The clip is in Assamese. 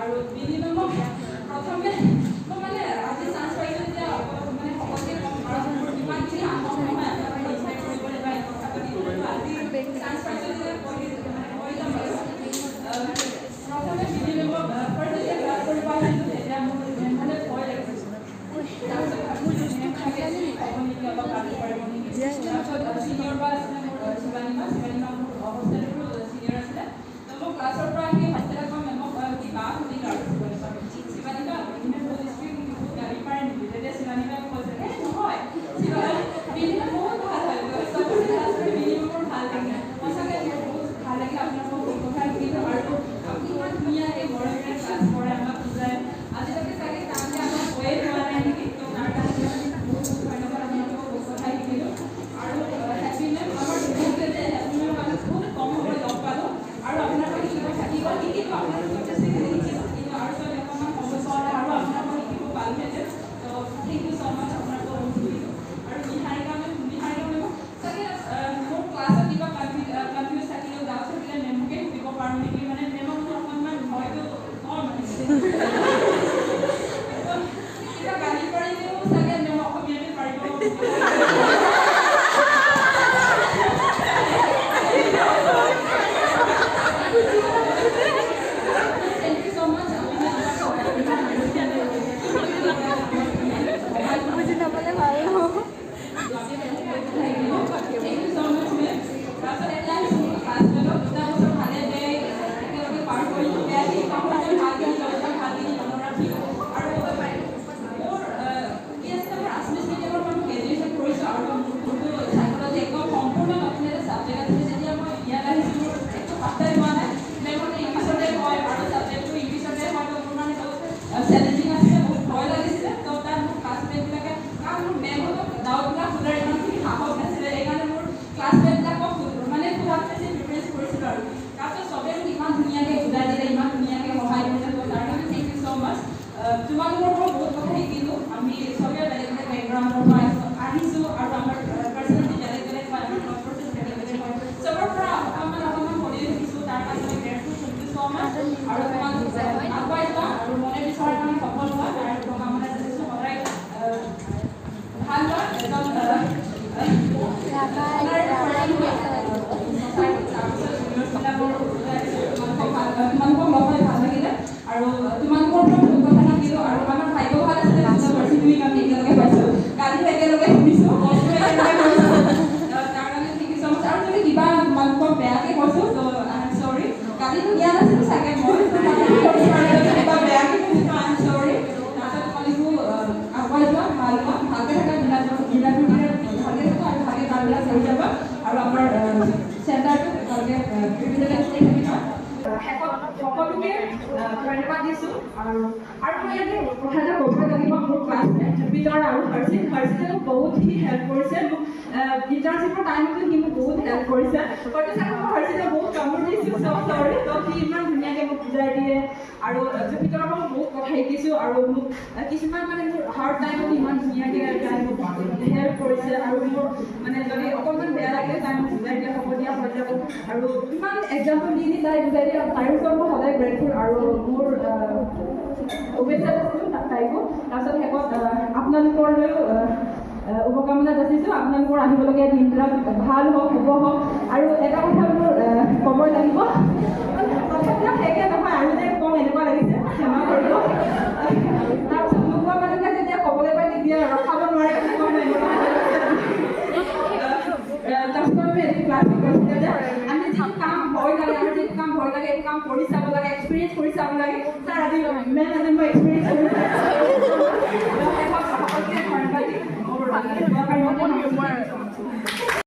আৰু বিনিময়ক প্ৰথমে মই মানে আজি চান্স পাইছোঁ এতিয়া মানে সকলোকে কম আৰু ইমানখিনি আনন্দ নহয় আপোনালোকে ইনভাইট কৰিবলৈ বা কথা পাতিবলৈ আজি চান্স পাইছোঁ যে কৈ যাম বাৰু প্ৰথমে বিনিময়ক ফাৰ্ষ্ট যেতিয়া ক্লাছ কৰিব আহিছোঁ তেতিয়া মোৰ মানে ভয় লাগিছিল তাৰপিছত অলপ কাটি পাৰিব নেকি তাৰপিছত চিনিয়ৰ বা আছিলে মোৰ শিৱানীমা মোৰ হোষ্টেলতো চিনিয়ৰ আছিলে তো মই ক্লাছৰ পৰা আহি হোষ্টেলত মই মেমক কিবা সুধিলোঁ আৰু শিৱানীমা ইনে পলিষ্টি বহুত গাড়ী পাৰে নেকি তেতিয়া শিৱানীমাই কৈছে নহয় বিনিময় বহুত ভাল হয় চবৰে ক্লাছ কৰি বিনিময় মোৰ ভাল লাগে সঁচাকৈ মোৰ বহুত ভাল লাগে আপোনাক মই বহুত কথা শিকিলোঁ আৰু আপুনি ইমান ধুনীয়াকৈ মৰমেৰে ক্লাছ কৰে আমাক বুজায় আজিলৈকে চাগে তাতে আমাক কৈয়ে পোৱা নাই নেকি তো তাৰ কাৰণে বহুত ধন্যবাদ আপোনালোকক বহুত কথা শিকিলোঁ আৰু হেপী মেম আমাৰ বহুত যে হেপী মেম আমি বহুত কম সময় লগ পালোঁ আৰু আপোনালোকে শিকিব থাকিব শিকিলোঁ আপোনালোকে যথেষ্টখিনি শিকিলোঁ কিন্তু আৰু যদি অকণমান সময় পোৱা নাই আৰু আপোনালোকক শিকিব পালোহেঁতেন তো থেংক ইউ ছ' মাছ আপোনালোকক বহুত শিকিলোঁ আৰু নিহাৰিকা মেমক চাগে মোৰ ক্লাছত কিবা কনফিউজ থাকিলেও ডাউট থাকিলে মেমকে সুধিব পাৰোঁ নেকি মানে মেমক মোৰ অকণমান ভয়টো কম মানে কিবা গালি পাৰিলেও চাগে মেম অসমীয়াতে পাৰিব চেলেঞ্জিং আছিলে বহুত ভয় লাগিছিলে তো তাত মোৰ ক্লাছমেটবিলাকে কাৰণ মোৰ মেমহঁতক ডাউটবিলাক সোধাৰ ইমানখিনি সাহস নাছিলে সেইকাৰণে মোৰ ক্লাছমেটবিলাকক মানে খুব বেছি প্ৰিফাৰেঞ্চ কৰিছিলোঁ আৰু তাৰপিছত চবেই মোক ইমান ধুনীয়াকৈ বুজাই দিলে ইমান ধুনীয়াকৈ সহায় কৰিলে তো তাৰ কাৰণে থেংক ইউ ছ' মাছ তোমালোকৰ পৰা বহুত কথা শিকিলোঁ আমি চবেই বেলেগ বেলেগ বেকগ্ৰাউণ্ডৰ পৰা আহিছোঁ আৰু আমাৰ পাৰ্চনেলিটি বেলেগ বেলেগ হয় আমাৰ থট প্ৰচেছ বেলেগ বেলেগ হয় চবৰ পৰা অকণমান হ'লেও শিকিছোঁ তাৰ কাৰণে গ্ৰেটফুল থেংক ইউ ছ' মাছ আৰু তোমালোক আগুৱাই যোৱা আৰু মনে বিচৰাৰ কাৰণে সফল হোৱা তাৰ কামনা যাচিছোঁ সদায় ভাল হোৱা এজন তোমালোকক লগ পাই ভাল লাগিলে আৰু তোমালোকৰ পৰা বহুত কথা শিকিলোঁ আৰু আমাৰ ভাগ্য ভাল আছিলে তুমি আমি একেলগে পাইছোঁ কালিও একেলগে শুনিছোঁ কষ্ট একেলগে কৰিছোঁ তাৰ কাৰণে থেংক ইউ ছ' মাছ আৰু যদি কিবা তোমালোকক বেয়াকৈ কৈছোঁ ত' আই এম চৰি কালিতো দিয়া নাছিলোঁ চাগে মই কিবা বেয়াকৈ কৈছোঁ আই এম চৰি তাৰপিছত তোমালোকো আগুৱাই যোৱা ভাল হোৱা ভালকৈ থাকা ভালকৈ থাকা আৰু ভালকৈ কামবিলাক কৰি যাবা আৰু আমাৰ চেণ্টাৰটো ভালকৈ থাকিবা সকলোকে ধন্যবাদ দিছোঁ আৰু মই ইয়াতে কথা এটা ক'ব লাগিব মোৰ ক্লাছমেট জুপিটাৰ আৰু হৰ্ষিতে মোক বহুতখিনি হেল্প কৰিছে মোক ইণ্টাৰ্ণশ্বিপৰ টাইমতো সি মোক বহুত হেল্প কৰিছে হয়তো চাগে মই হৰ্ষিতে বহুত কামোৰ দিছোঁ চব চৰি তো সি ইমান ধুনীয়াকৈ মোক বুজাই দিয়ে আৰু জুপিটাৰৰ পৰা বহুত কথা শিকিছোঁ আৰু মোক কিছুমান মানে মোৰ হাৰ্ড টাইমত ইমান ধুনীয়াকৈ মোক হেল্প কৰিছে আৰু মোৰ মানে যদি অকণমান বেয়া লাগে তাই মোক বুজাই দিয়ে হ'ব দিয়া হৈ যাব আৰু ইমান এক্সাম্পল দি তাই বুজাই দিয়ে তাইৰ ওচৰত মই সদায় গ্ৰেটফুল আৰু মোৰ শুভেচ্ছা যাচিছোঁ তাইকো তাৰপিছত শেষত আপোনালোকলৈও শুভকামনা যাচিছোঁ আপোনালোকৰ আহিবলগীয়া দিনবিলাক ভাল হওক শুভ হওক আৰু এটা কথা মোৰ ক'ব লাগিব কথাবিলাক শেষে নহয় আৰু যে কম এনেকুৱা লাগিছে ক্ষমা কৰিব তাৰপিছত নোকোৱা মানুহবিলাক যেতিয়া ক'বলৈ পাই তেতিয়া ৰখাব নোৱাৰে তাৰপিছত আমি এদিন ক্লাছ কৰিছিলে যে আমি যিটো কাম ভয় লাগে আমাৰ যিটো কাম ভয় লাগে এইটো কাম কৰি চাব লাগে এক্সপিৰিয়েঞ্চ কৰি চাব লাগে তাৰ আজি মেম আজি মই এক্সপিৰিয়েঞ্চ কৰিছোঁ